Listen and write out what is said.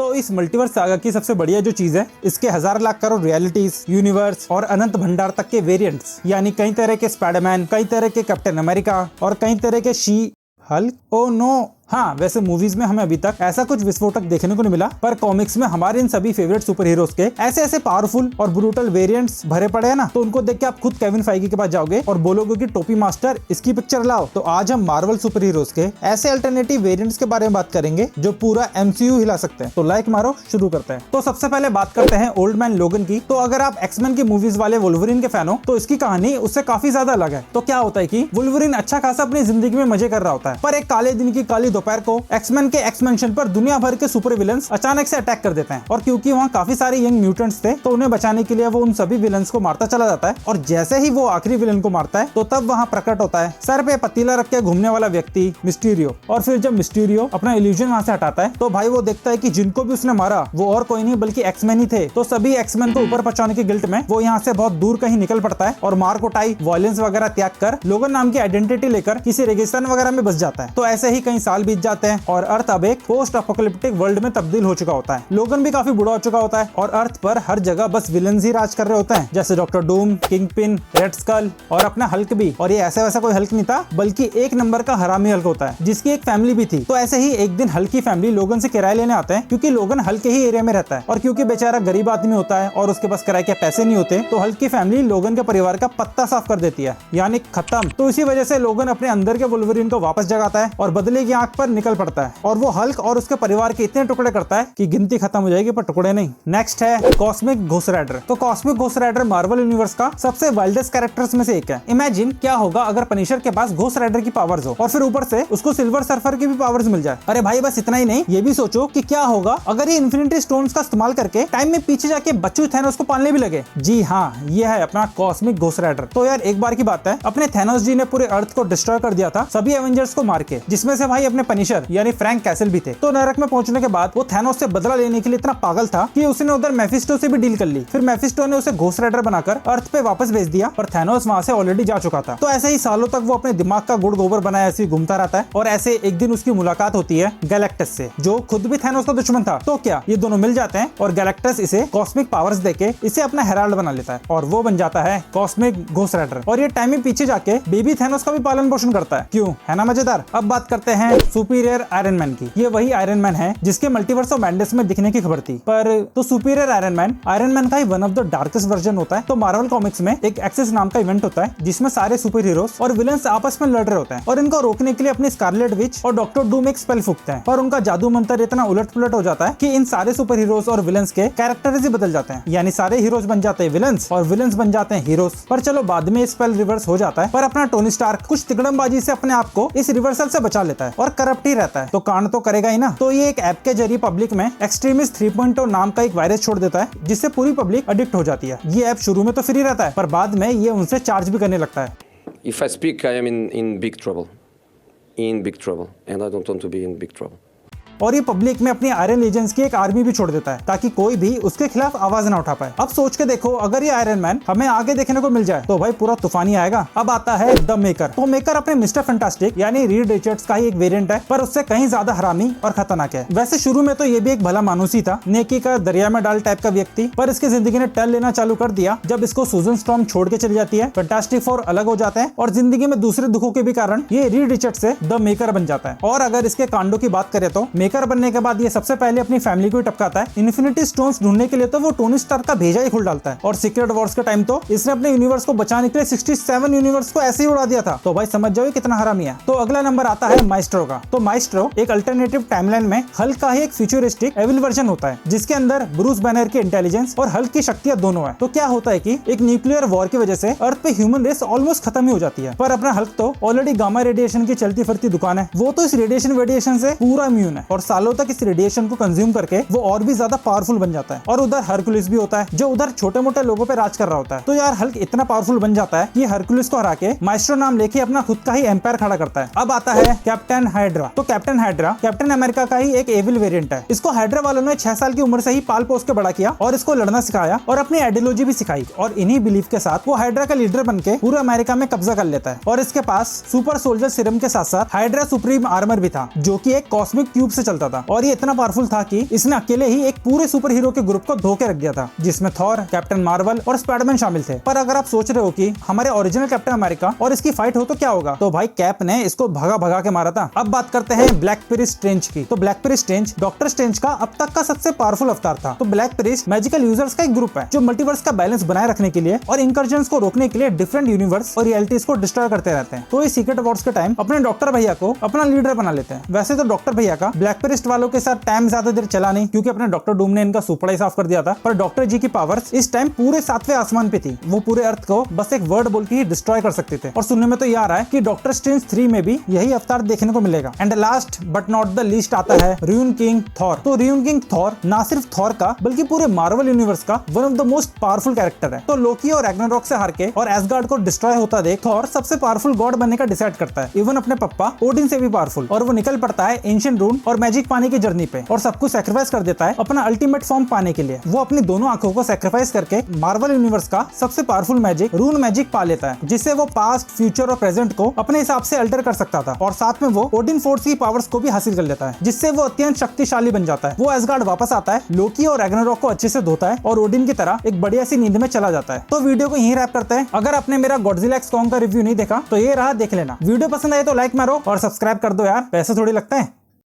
तो इस multiverse saga की सबसे बढ़िया जो चीज है, इसके 1000 लाख करोड़ रियलिटीज, यूनिवर्स और अनंत भंडार तक के वेरिएंट्स, यानी कई तरह के स्पाइडरमैन, कई तरह के कैप्टन अमेरिका और कई तरह के शी हल्क। ओ नो, हाँ वैसे मूवीज में हमें अभी तक ऐसा कुछ विस्फोटक देखने को नहीं मिला, पर कॉमिक्स में हमारे इन सभी फेवरेट सुपर हीरोज के ऐसे ऐसे पावरफुल और ब्रूटल वेरिएंट्स भरे पड़े हैं ना, तो उनको देख के आप खुद केविन फाइगी के पास जाओगे और बोलोगे कि टोपी मास्टर इसकी पिक्चर लाओ। तो आज हम मार्वल सुपर हीरोज के ऐसे अल्टरनेटिव वेरिएंट्स के बारे में बात करेंगे जो पूरा MCU हिला सकते हैं। तो लाइक मारो, शुरू करते हैं। तो सबसे पहले बात करते हैं ओल्ड मैन लोगन की। तो अगर आप एक्समैन की मूवीज वाले वुल्वरीन के फैन हो तो इसकी कहानी उससे काफी ज्यादा अलग है। तो क्या होता है कि वुल्वरीन अच्छा खासा अपनी जिंदगी में मजे कर रहा होता है, पर एक काले दिन की काली दोपहर को एक्समैन के एक्सपेंशन पर दुनिया भर के सुपर विलन्स अचानक से अटैक कर देते हैं। और क्योंकि वहाँ काफी सारे यंग म्यूटेंट्स थे तो उन्हें बचाने के लिए वो उन सभी विलन्स को मारता चला जाता है। और जैसे ही वो आखिरी विलन को मारता है तो तब वहाँ प्रकट होता है सर पे पतीला रख के घूमने वाला व्यक्ति मिस्टीरियो। और फिर जब मिस्टीरियो अपना इल्यूजन वहाँ से हटाता है तो भाई वो देखता है कि जिनको भी उसने मारा वो और कोई नहीं बल्कि एक्समैन ही थे। तो सभी एक्समैन को ऊपर पहुंचाने की गिल्ट में वो यहाँ से बहुत दूर कहीं निकल पड़ता है और मार कुटाई, वायलेंस वगैरह त्याग कर लोगन नाम की आइडेंटिटी लेकर किसी रेगिस्तान वगैरह में बस जाता है। तो ऐसे ही कई साल बीत जाते हैं और अर्थ अब एक पोस्ट अपोकलिप्टिक वर्ल्ड में तब्दील हो चुका होता है। लोगन भी काफी बुढ़ा हो चुका होता है और अर्थ पर हर जगह बस विलन्स ही राज कर रहे होते हैं, जैसे doctor Doom, Kingpin, Red Skull और अपना हल्क भी। और ये ऐसा वैसा कोई हल्क नहीं था बल्कि एक नंबर का हरामी हल्क होता है जिसकी एक फैमिली भी थी। तो ऐसे ही एक दिन हल्क की फैमिली लोगन से किराया लेने आते हैं क्योंकि लोगन हल्क के ही एरिया में रहता है और क्योंकि बेचारा गरीब आदमी होता है और उसके पास किराए के पैसे नहीं होते तो हल्क की फैमिली लोगन के परिवार का पत्ता साफ कर देती है, यानी खत्म। तो इसी वजह से लोगन अपने अंदर के वुल्वरीन को वापस जगाता है और बदले की आंख पर निकल पड़ता है और वो हल्क और उसके परिवार के इतने टुकड़े करता है कि गिनती खत्म हो जाएगी पर टुकड़े नहीं। नेक्स्ट है कॉस्मिक घोस्ट राइडर। तो Cosmic Ghost Rider Marvel universe का सबसे वाइल्डेस्ट कैरेक्टर्स में से एक है। इमेजिन क्या होगा अगर पनिशर के पास घोस्ट राइडर की पावर्स हो और फिर ऊपर से उसको सिल्वर सर्फर की भी पावर्स मिल जाए। अरे भाई बस इतना ही नहीं, ये भी सोचो कि क्या होगा अगर ये इन्फिनिटी स्टोन्स का इस्तेमाल करके टाइम में पीछे जाके बच्चू थैनोस को पालने भी लगे। जी हाँ, ये है अपना कॉस्मिक घोस्ट राइडर। तो यार एक बार की बात है, अपने थैनोस जी ने पूरे अर्थ को डिस्ट्रॉय कर दिया था सभी एवेंजर्स को मार के, जिसमें से भाई अपने पनिशर यानी फ्रैंक कैसल भी थे। तो नरक में पहुंचने के बाद वो थैनोस से बदला लेने के लिए इतना पागल था कि उसने उधर मेफिस्टो से भी डील कर ली। फिर मेफिस्टो ने उसे घोस्ट राइडर बनाकर अर्थ पे वापस भेज दिया, पर थैनोस वहां से ऑलरेडी जा चुका था। तो ऐसे ही सालों तक वो अपने दिमाग का गुड़ गोबर बनाया ऐसे घूमता रहता है और ऐसे एक दिन उसकी मुलाकात होती है गैलेक्टस से, जो खुद भी थैनोस का दुश्मन था। तो क्या ये दोनों मिल जाते हैं और गैलेक्टस इसे कॉस्मिक पावर्स देके इसे अपना हेराल्ड बना लेता है और वो बन जाता है कॉस्मिक घोस्ट राइडर। और ये टाइम में पीछे जाके बेबी थैनोस का भी पालन पोषण करता है। क्यों, है ना मजेदार। अब बात करते हैं सुपीरियर आयरन मैन की। ये वही आयरन मैन है जिसके मल्टीवर्स ऑफ मैडनेस में दिखने की खबर थी, पर तो सुपीरियर आयरन मैन का ही one of the darkest version होता है। तो मार्वल कॉमिक्स में एक एक्सेस नाम का इवेंट होता है जिसमें सारे सुपर हीरोज और विलन्स आपस में लड़ रहे होते हैं और इनको रोकने के लिए अपनी स्कारलेट विच और डॉक्टर डूम एक स्पेल फूंकते हैं, पर उनका जादू मंत्र इतना उलट पुलट हो जाता है कि इन सारे सुपर हीरोज और विलन्स के कैरेक्टर्स ही बदल जाते हैं, यानी सारे हीरोज बन जाते हैं विलन्स और विलन्स बन जाते हैं हीरोज। पर चलो बाद में स्पेल रिवर्स हो जाता है, पर अपना टोनी स्टार्क कुछ तिकड़मबाजी से अपने आप को इस रिवर्सल से बचा लेता है और करप्ट ही रहता है, तो कांड तो करेगा ही ना। तो ये एक ऐप के जरिए पब्लिक में एक्सट्रीमिस्ट 3.0 नाम का एक वायरस छोड़ देता है जिससे पूरी पब्लिक एडिक्ट हो जाती है। ये ऐप शुरू में तो फ्री रहता है पर बाद में ये उनसे चार्ज भी करने लगता है। If I speak, I am in big trouble, and I don't want to be in big trouble. और ये पब्लिक में अपनी आयरन लेजेंड्स की एक आर्मी भी छोड़ देता है ताकि कोई भी उसके खिलाफ आवाज ना उठा पाए। अब सोच के देखो अगर ये आयरन मैन हमें आगे देखने को मिल जाए तो भाई पूरा तूफानी आएगा। अब आता है द मेकर। तो मेकर अपने मिस्टर फैंटास्टिक यानी रीड रिचर्ड्स का ही एक वेरिएंट है, पर उससे कहीं ज्यादा हरामी और खतरनाक है। वैसे शुरू में तो ये भी एक भला मानुस ही था, नेकी का दरिया में डाल टाइप का व्यक्ति, पर इसकी जिंदगी ने टर्न लेना चालू कर दिया जब इसको सुजन स्टॉर्म छोड़ के चली जाती है। फैंटास्टिक फोर अलग हो जाते हैं और जिंदगी में दूसरे दुखों के भी कारण ये रीड रिचर्ड से द मेकर बन जाता है। और अगर इसके कांडों की बात करें तो मेकर बनने के बाद सबसे पहले अपनी फैमिली को टपकाता है। इन्फिनिटी स्टोन्स ढूंढने के लिए तो वो टोनी स्टार्क का भेजा ही खुल डालता है और सीक्रेट वॉर्स के टाइम तो इसने अपने यूनिवर्स को बचाने के लिए 67 यूनिवर्स को ऐसे ही उड़ा दिया था। तो भाई समझ जाओ कितना हरामी है। तो अगला नंबर आता है माइस्ट्रो का। तो माइस्ट्रो एक अल्टरनेटिव टाइमलाइन में हल्क का ही एक फ्यूचरिस्टिक एविल वर्जन होता है जिसके अंदर ब्रूस बैनर की इंटेलिजेंस और हल्क की शक्तियां दोनों है। तो क्या होता है कि एक न्यूक्लियर वॉर की वजह से अर्थ पे ह्यूमन रेस ऑलमोस्ट खत्म ही हो जाती है, पर अपना हल्क तो ऑलरेडी गामा रेडिएशन की चलती फिरती दुकान है। वो तो इस रेडिएशन से पूरा इम्यून है और सालों तक इस रेडिएशन को कंज्यूम करके वो और भी ज्यादा पावरफुल बन जाता है। और उधर हरकुलिस भी होता है जो उधर छोटे मोटे लोगों पे राज कर रहा होता है। तो यार हल्क इतना पावरफुल बन जाता है कि हरकुलिस को हरा के माइस्ट्रो नाम लेके अपना खुद का ही एम्पायर खड़ा करता है। अब आता है कैप्टन हाइड्रा। तो कैप्टन हाइड्रा कैप्टन अमेरिका का ही एक एविल वेरिएंट है। इसको हाइड्रा वालों ने 6 साल की उम्र से ही पाल पोस के बड़ा किया और इसको लड़ना सिखाया और अपनी आइडियोलॉजी भी सिखाई और इन्हीं बिलीफ के साथ वो हाइड्रा का लीडर बनके पूरे अमेरिका में कब्जा कर लेता है। और इसके पास सुपर सोल्जर सीरम के साथ साथ हाइड्रा सुप्रीम आर्मर भी था जो कि एक कॉस्मिक क्यूब से चलता था और ये इतना पावरफुल था कि इसने अकेले ही एक पूरे सुपर हीरो के ग्रुप को धोके रख दिया था, जिसमें थॉर, कैप्टन मार्वल और स्पाइडरमैन शामिल थे। पर अगर आप सोच रहे हो कि हमारे ओरिजिनल कैप्टन अमेरिका और इसकी फाइट हो तो क्या होगा, तो भाई कैप ने इसको भगा भगा के मारा था। अब बात करते हैं ब्लैक पेरिस स्ट्रेंज की। तो black Paris strange doctor strange का अब तक का सबसे पावरफुल अवतार था। तो ब्लैक पेरिस मैजिकल यूजर्स का एक ग्रुप है जो मल्टीवर्स का बैलेंस बनाए रखने के लिए और इंकर्जन्स को रोकने के लिए डिफरेंट यूनिवर्स और रियलिटीज को डिस्ट्रॉय करते रहते हैं। तो ये सीक्रेट वॉर्स के टाइम अपने डॉक्टर भैया को अपना लीडर बना लेते हैं। वैसे तो डॉक्टर भैया का ब्लैक पेरिस वालों के साथ टाइम ज्यादा देर चला नहीं, क्योंकि अपने डॉक्टर डूम ने इनका सुपड़ा ही साफ कर दिया था। पर डॉक्टर जी की पावर्स इस टाइम पूरे 7वें आसमान पे थी। वो पूरे अर्थ को बस एक वर्ड बोल के ही डिस्ट्रॉय कर सकते थे। और सुनने में तो ये आ रहा है कि डॉक्टर स्ट्रेंज 3 में भी यही अवतार देखने को मिलेगा। And last but not the least आता है र्यून किंग थॉर। तो र्यून किंग थॉर ना सिर्फ थॉर का बल्कि पूरे मार्वल यूनिवर्स का one of the most powerful character है। तो लोकी और रैग्नारोक से हार के और एसगार्ड को डिस्ट्रॉय होता देख थॉर सबसे पावरफुल गॉड बनने का डिसाइड करता है, इवन अपने पप्पा ओडिन से भी पावरफुल। और वो निकल पड़ता है एंशिएंट रून और मैजिक पाने की जर्नी पे और सब कुछ सैक्रिफाइस कर देता है अपना अल्टीमेट फॉर्म पाने के लिए। वो अपनी दोनों आंखों को सैक्रिफाइस करके मार्वल यूनिवर्स का सबसे पावरफुल मैजिक रून मैजिक पा लेता है, जिससे वो पास्ट, फ्यूचर और प्रेजेंट को अपने हिसाब से अल्टर कर सकता था। और साथ में वो ओडिन फोर्स की पावर्स को भी हासिल कर लेता है, जिससे वो अत्यंत शक्तिशाली बन जाता है। वो एसगार्ड वापस आता है, लोकी और रैग्नारोक को अच्छे से धोता है और ओडिन की तरह एक बढ़िया सी नींद में चला जाता है। तो वीडियो को यहीं रैप करते हैं। अगर आपने मेरा गॉडजिला एक्स कॉन्ग का रिव्यू नहीं देखा तो ये रहा, देख लेना। वीडियो पसंद आए तो लाइक मारो और सब्सक्राइब कर दो यार, पैसे थोड़ी लगता है।